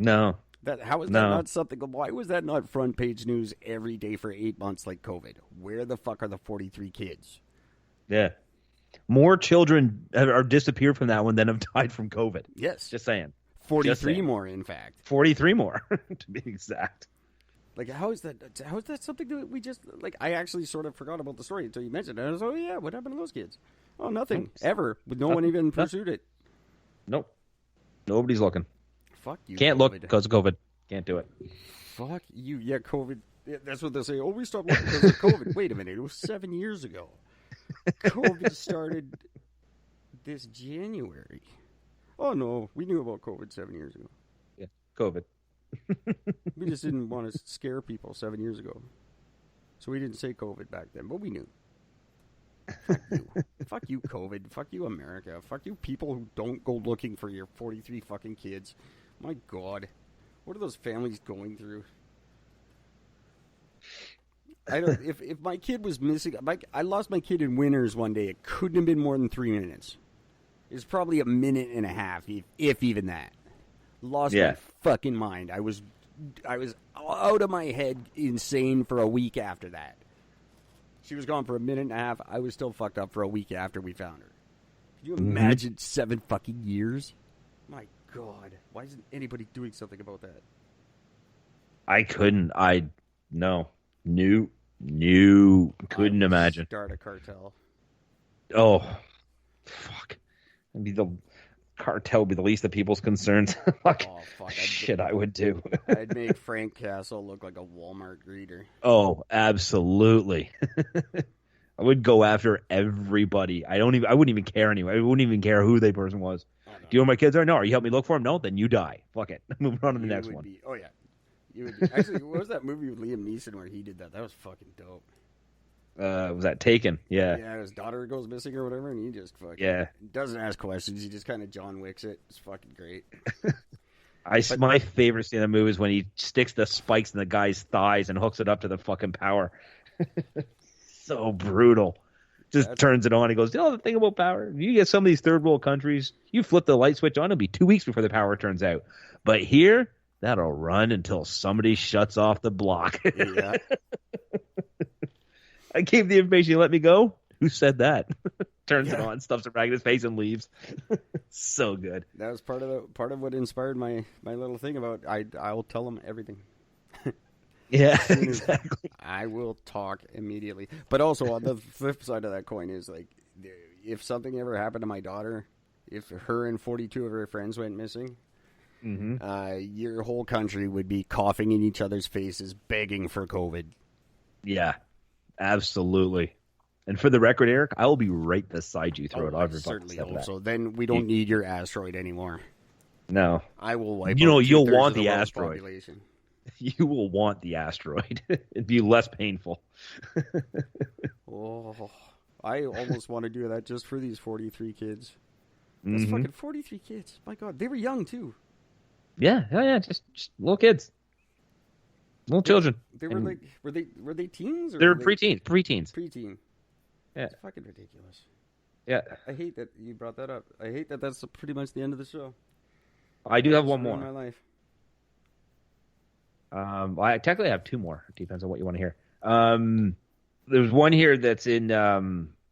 No, How is that no. not something? Why was that not front page news every day for 8 months like COVID? Where the fuck are the 43 kids? Yeah. More children are disappeared from that one than have died from COVID. Yes, Just saying. Just 43 saying. more, in fact. 43 more, to be exact. Like, how is that? How is that something that we just like? I actually sort of forgot about the story until you mentioned it. I was, oh yeah, what happened to those kids? Oh, nothing ever. But no one even pursued it. Nope. Nobody's looking. Fuck you. Can't COVID. look because of COVID. Can't do it. Fuck you. Yeah, COVID. Yeah, that's what they say. Oh, we stopped looking because of COVID. Wait a minute. It was 7 years ago. COVID started this January. Oh no, we knew about COVID 7 years ago. Yeah, COVID. We just didn't want to scare people 7 years ago. So we didn't say COVID back then, but we knew. Fuck you. Fuck you, COVID. Fuck you, America. Fuck you, people who don't go looking for your 43 fucking kids. My God. What are those families going through? I don't. If my kid was missing, I lost my kid in Winters one day. It couldn't have been more than 3 minutes. It was probably a minute and a half, if even that. Lost my fucking mind. I was out of my head, insane for a week after that. She was gone for a minute and a half. I was still fucked up for a week after we found her. Can you imagine 7 fucking years? My God, why isn't anybody doing something about that? I couldn't. No. Couldn't imagine. Start a cartel. Oh, fuck. The cartel would be the least of people's concerns. Fuck. Oh, fuck. Shit, I would do. I'd make Frank Castle look like a Walmart greeter. Oh, absolutely. I would go after everybody. I wouldn't even care anyway. I wouldn't even care who the person was. Oh, no. Do you know where my kids are? No. Are you helping me look for them? No. Then you die. Fuck it. Moving on to the next one. Oh yeah. You would be. Actually, what was that movie with Liam Neeson where he did that? That was fucking dope. Was that Taken? Yeah. Yeah, his daughter goes missing or whatever, and he just fucking doesn't ask questions. He just kind of John Wicks it. It's fucking great. My favorite scene in the movie is when he sticks the spikes in the guy's thighs and hooks it up to the fucking power. So brutal. Just turns it on. He goes, you know the thing about power? You get some of these third world countries, you flip the light switch on, it'll be 2 weeks before the power turns out. But here, that'll run until somebody shuts off the block. Yeah. I gave the information, you let me go? Who said that? Turns it on, stuffs a rag in his face, and leaves. So good. That was part of what inspired my little thing about I'll tell them everything. Yeah, exactly. I will talk immediately. But also on the flip side of that coin is like, if something ever happened to my daughter, if her and 42 of her friends went missing, your whole country would be coughing in each other's faces, begging for COVID. Yeah, absolutely. And for the record, Eric, I will be right beside you through it. I certainly hope so. Then we don't need your asteroid anymore. No. I will wipe out you'll 2/3 want of the world's asteroid. population. You will want the asteroid. It'd be less painful. Oh, I almost want to do that just for these 43 kids. That's fucking 43 kids. My God, they were young too. Yeah, just little kids, little children. They were like, were they teens? Or They're were preteens. Preteen. Yeah, it's fucking ridiculous. Yeah, I hate that you brought that up. I hate that that's pretty much the end of the show. I do have one more. My life. I technically have two more. It depends on what you want to hear. There's one here that's in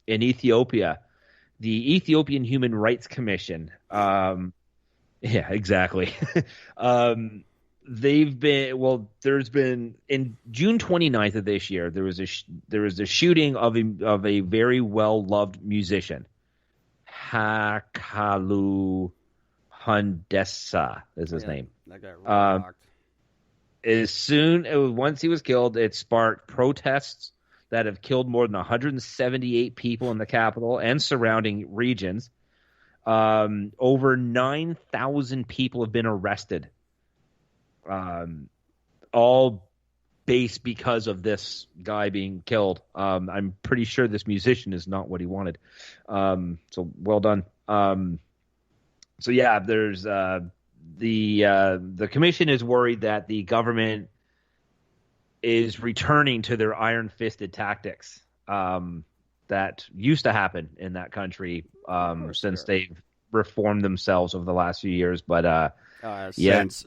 Ethiopia. The Ethiopian Human Rights Commission. Yeah, exactly. There's been in June 29th of this year, there was a shooting of a very well-loved musician. Hakalu Hundessa is his name. That guy rocked. Once he was killed, it sparked protests that have killed more than 178 people in the capital and surrounding regions. Over 9,000 people have been arrested. All based because of this guy being killed. I'm pretty sure this musician is not what he wanted. So well done. So yeah, there's the commission is worried that the government is returning to their iron-fisted tactics that used to happen in that country since they've reformed themselves over the last few years. But Since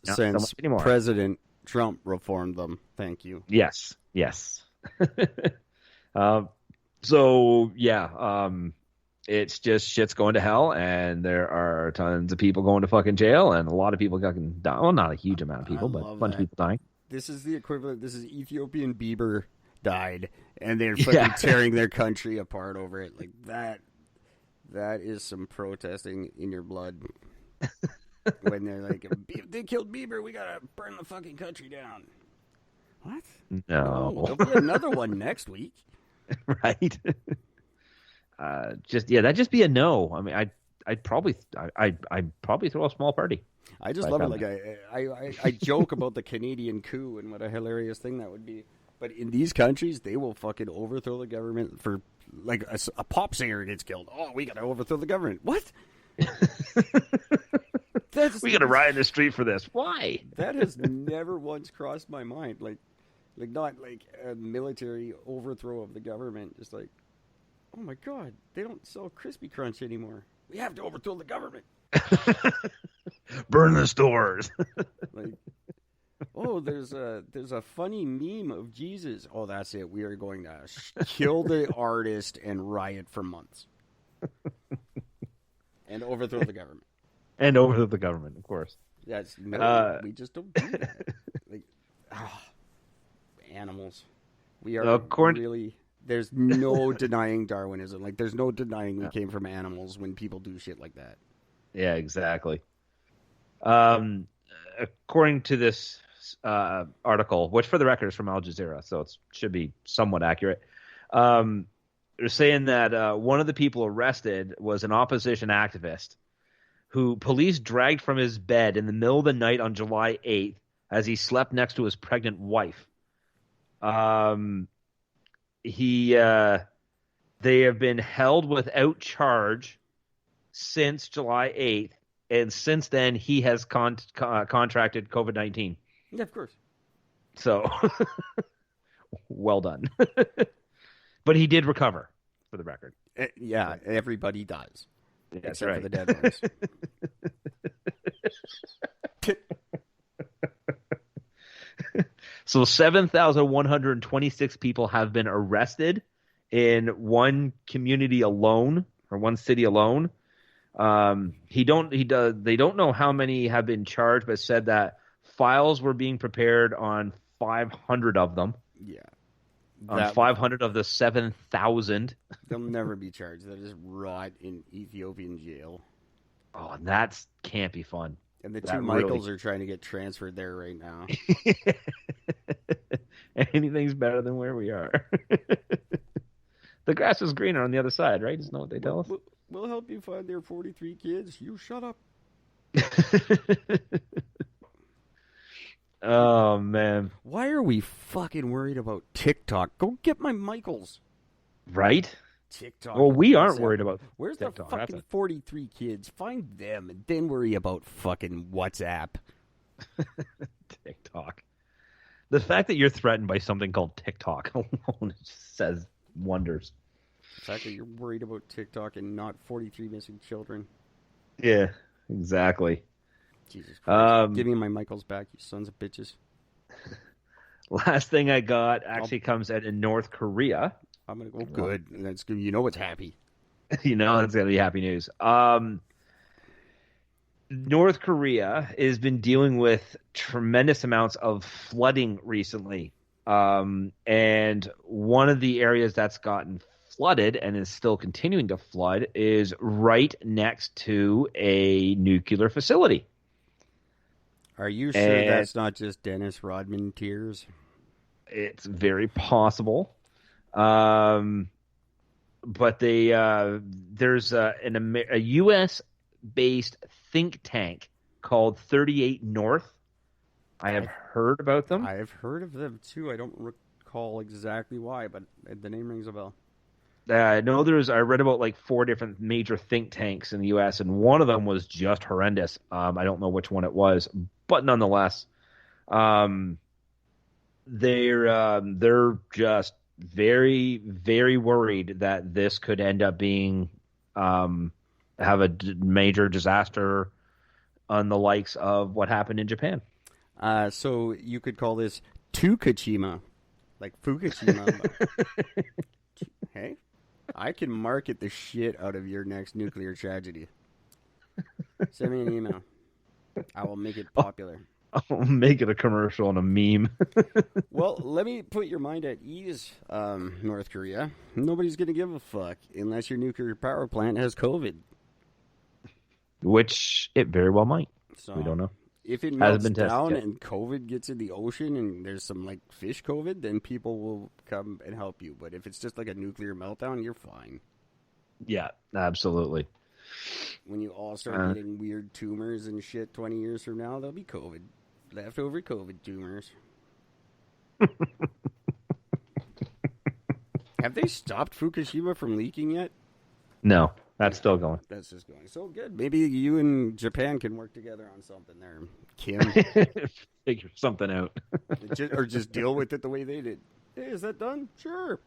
President Trump reformed them. Thank you. Yes. So yeah, it's just shit's going to hell, and there are tons of people going to fucking jail, and a lot of people fucking dying. Well, not a huge amount of people, but a bunch of people dying. This is the equivalent. This is Ethiopian Bieber died, and they're fucking tearing their country apart over it. Like that. That is some protesting in your blood. When they're like, they killed Bieber, we gotta burn the fucking country down. What? No. There'll be another one next week. Right. That'd just be a no. I mean, I'd probably throw a small party. I just love it. Like I joke about the Canadian coup and what a hilarious thing that would be. But in these countries, they will fucking overthrow the government for like a pop singer gets killed. Oh, we gotta overthrow the government. What? We gotta riot in the street for this. Why? That has never once crossed my mind. Like not like a military overthrow of the government. Just like, oh my god, they don't sell Crispy Crunch anymore. We have to overthrow the government. Burn the stores. Like, oh, there's a funny meme of Jesus. Oh, that's it. We are going to kill the artist and riot for months. And overthrow the government. And overthrow the government, of course. Yes, we just don't do that. Like, animals. We are really... There's no denying Darwinism. Like, there's no denying we came from animals when people do shit like that. Yeah, exactly. According to this article, which for the record is from Al Jazeera, so it should be somewhat accurate, they're saying that one of the people arrested was an opposition activist who police dragged from his bed in the middle of the night on July 8th as he slept next to his pregnant wife. They have been held without charge since July 8th, and since then he has contracted COVID-19. Yeah, of course. So, well done. But he did recover, for the record. Yeah, everybody does. That's except right. for the dead ones. So 7,126 people have been arrested in one community alone, or one city alone. They don't know how many have been charged, but said that files were being prepared on 500 of them. Yeah. On 500 of the 7,000. They'll never be charged. They'll just rot in Ethiopian jail. Oh, and that can't be fun. And the two Michaels are trying to get transferred there right now. Anything's better than where we are. The grass is greener on the other side, right? Isn't that what they tell us? We'll help you find their 43 kids. You shut up. Oh, man. Why are we fucking worried about TikTok? Go get my Michaels. Right? TikTok. Well, we aren't worried about Where's TikTok? the fucking 43 kids? Find them and then worry about fucking WhatsApp. TikTok. The fact that you're threatened by something called TikTok alone says wonders. The fact that you're worried about TikTok and not 43 missing children. Yeah, exactly. Jesus Christ. Give me my Michaels back, you sons of bitches. Last thing I got actually comes out in North Korea. I'm going to go good. That's good. You know it's happy. You know it's going to be happy news. North Korea has been dealing with tremendous amounts of flooding recently. And one of the areas that's gotten flooded and is still continuing to flood is right next to a nuclear facility. Are you sure that's not just Dennis Rodman tears? It's very possible. But there's a U.S.-based think tank called 38 North. I have heard about them. I have heard of them, too. I don't recall exactly why, but the name rings a bell. I read about like 4 different major think tanks in the U.S., and one of them was just horrendous. I don't know which one it was, but nonetheless, they're just very, very worried that this could end up being have a major disaster on the likes of what happened in Japan. So you could call this Tukachima, like Fukushima. Hey, I can market the shit out of your next nuclear tragedy. Send me an email. I will make it popular. I'll make it a commercial and a meme. Well, let me put your mind at ease, North Korea. Nobody's going to give a fuck unless your nuclear power plant has COVID. Which it very well might. So, we don't know. If it melts down and COVID gets in the ocean and there's some like fish COVID, then people will come and help you. But if it's just like a nuclear meltdown, you're fine. Yeah, absolutely. When you all start getting weird tumors and shit 20 years from now, there'll be COVID. Leftover COVID tumors. Have they stopped Fukushima from leaking yet? No, that's still going. That's just going. So good. Maybe you and Japan can work together on something there, Kim. Figure something out. Or just deal with it the way they did. Hey, is that done? Sure.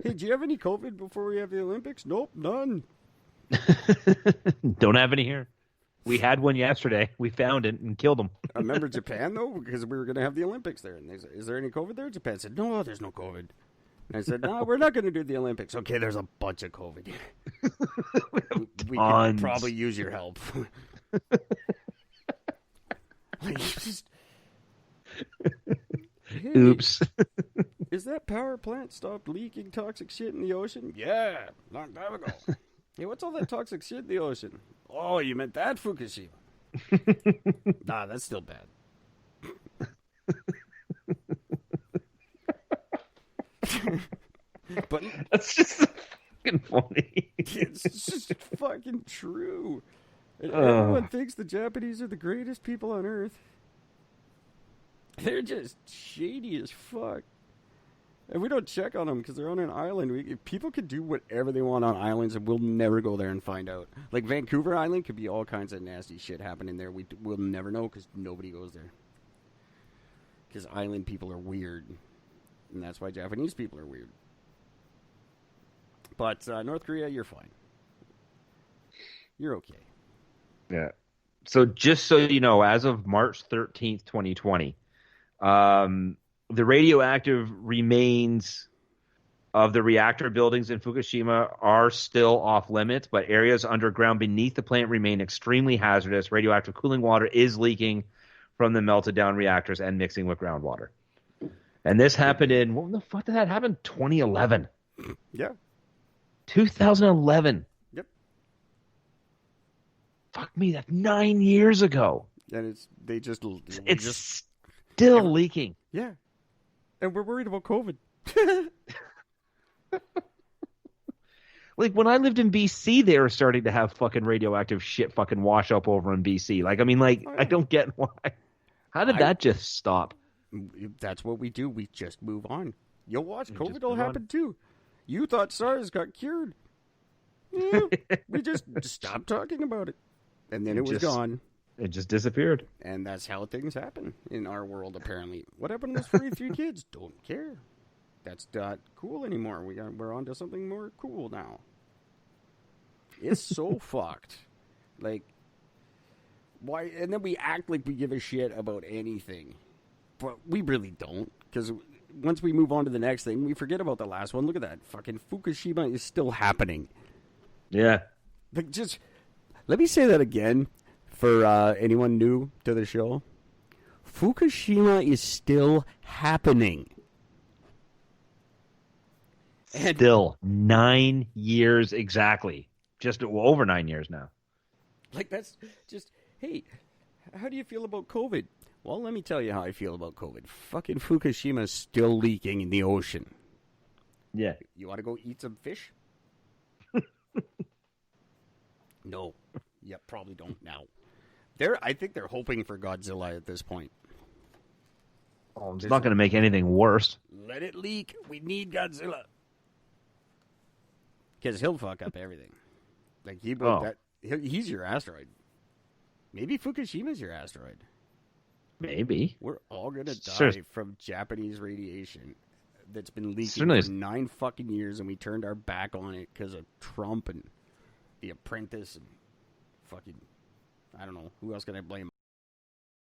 Hey, do you have any COVID before we have the Olympics? Nope, none. Don't have any here. We had one yesterday. We found it and killed them. I remember Japan, though, because we were going to have the Olympics there. And they said, is there any COVID there? Japan said, no, there's no COVID. And I said, no, we're not going to do the Olympics. Okay, there's a bunch of COVID. we could probably use your help. Hey, oops. Is that power plant stopped leaking toxic shit in the ocean? Yeah, long time ago. Hey, what's all that toxic shit in the ocean? Oh, you meant that Fukushima. Nah, that's still bad. But that's just fucking funny. It's just fucking true. And everyone thinks the Japanese are the greatest people on earth. They're just shady as fuck. And we don't check on them because they're on an island. People can do whatever they want on islands, and we'll never go there and find out. Like Vancouver Island could be all kinds of nasty shit happening there. We'll never know because nobody goes there. Because island people are weird. And that's why Japanese people are weird. But North Korea, you're fine. You're okay. Yeah. So just so you know, as of March 13th, 2020, the radioactive remains of the reactor buildings in Fukushima are still off limits, but areas underground beneath the plant remain extremely hazardous. Radioactive cooling water is leaking from the melted down reactors and mixing with groundwater. And this happened in, when the fuck did that happen? 2011. Yeah. 2011. Yep. Fuck me, that's 9 years ago. And it's still leaking. Yeah. And we're worried about COVID. Like, when I lived in BC, they were starting to have fucking radioactive shit fucking wash up over in BC. Like, I mean, like, I don't get why. How did that just stop? That's what we do. We just move on. You'll watch. COVID will happen too. You thought SARS got cured. Yeah, we just stopped talking about it. And then it was gone. It just disappeared. And that's how things happen in our world, apparently. What happened to those 43 kids? Don't care. That's not cool anymore. We're on to something more cool now. It's so fucked. Like, why? And then we act like we give a shit about anything. But we really don't. Because once we move on to the next thing, we forget about the last one. Look at that. Fucking Fukushima is still happening. Yeah. Like, just, let me say that again. For anyone new to the show, Fukushima is still happening. Still 9 years exactly. Just over 9 years now. Like, that's just, hey, how do you feel about COVID? Well, let me tell you how I feel about COVID. Fucking Fukushima is still leaking in the ocean. Yeah. You want to go eat some fish? No. Yeah, probably don't now. I think they're hoping for Godzilla at this point. Oh, it's not going to make anything worse. Let it leak. We need Godzilla. Because he'll fuck up everything. Like, he's your asteroid. Maybe Fukushima's your asteroid. Maybe. We're all going to die from Japanese radiation that's been leaking for 9 fucking years, and we turned our back on it because of Trump and The Apprentice and fucking, I don't know. Who else can I blame?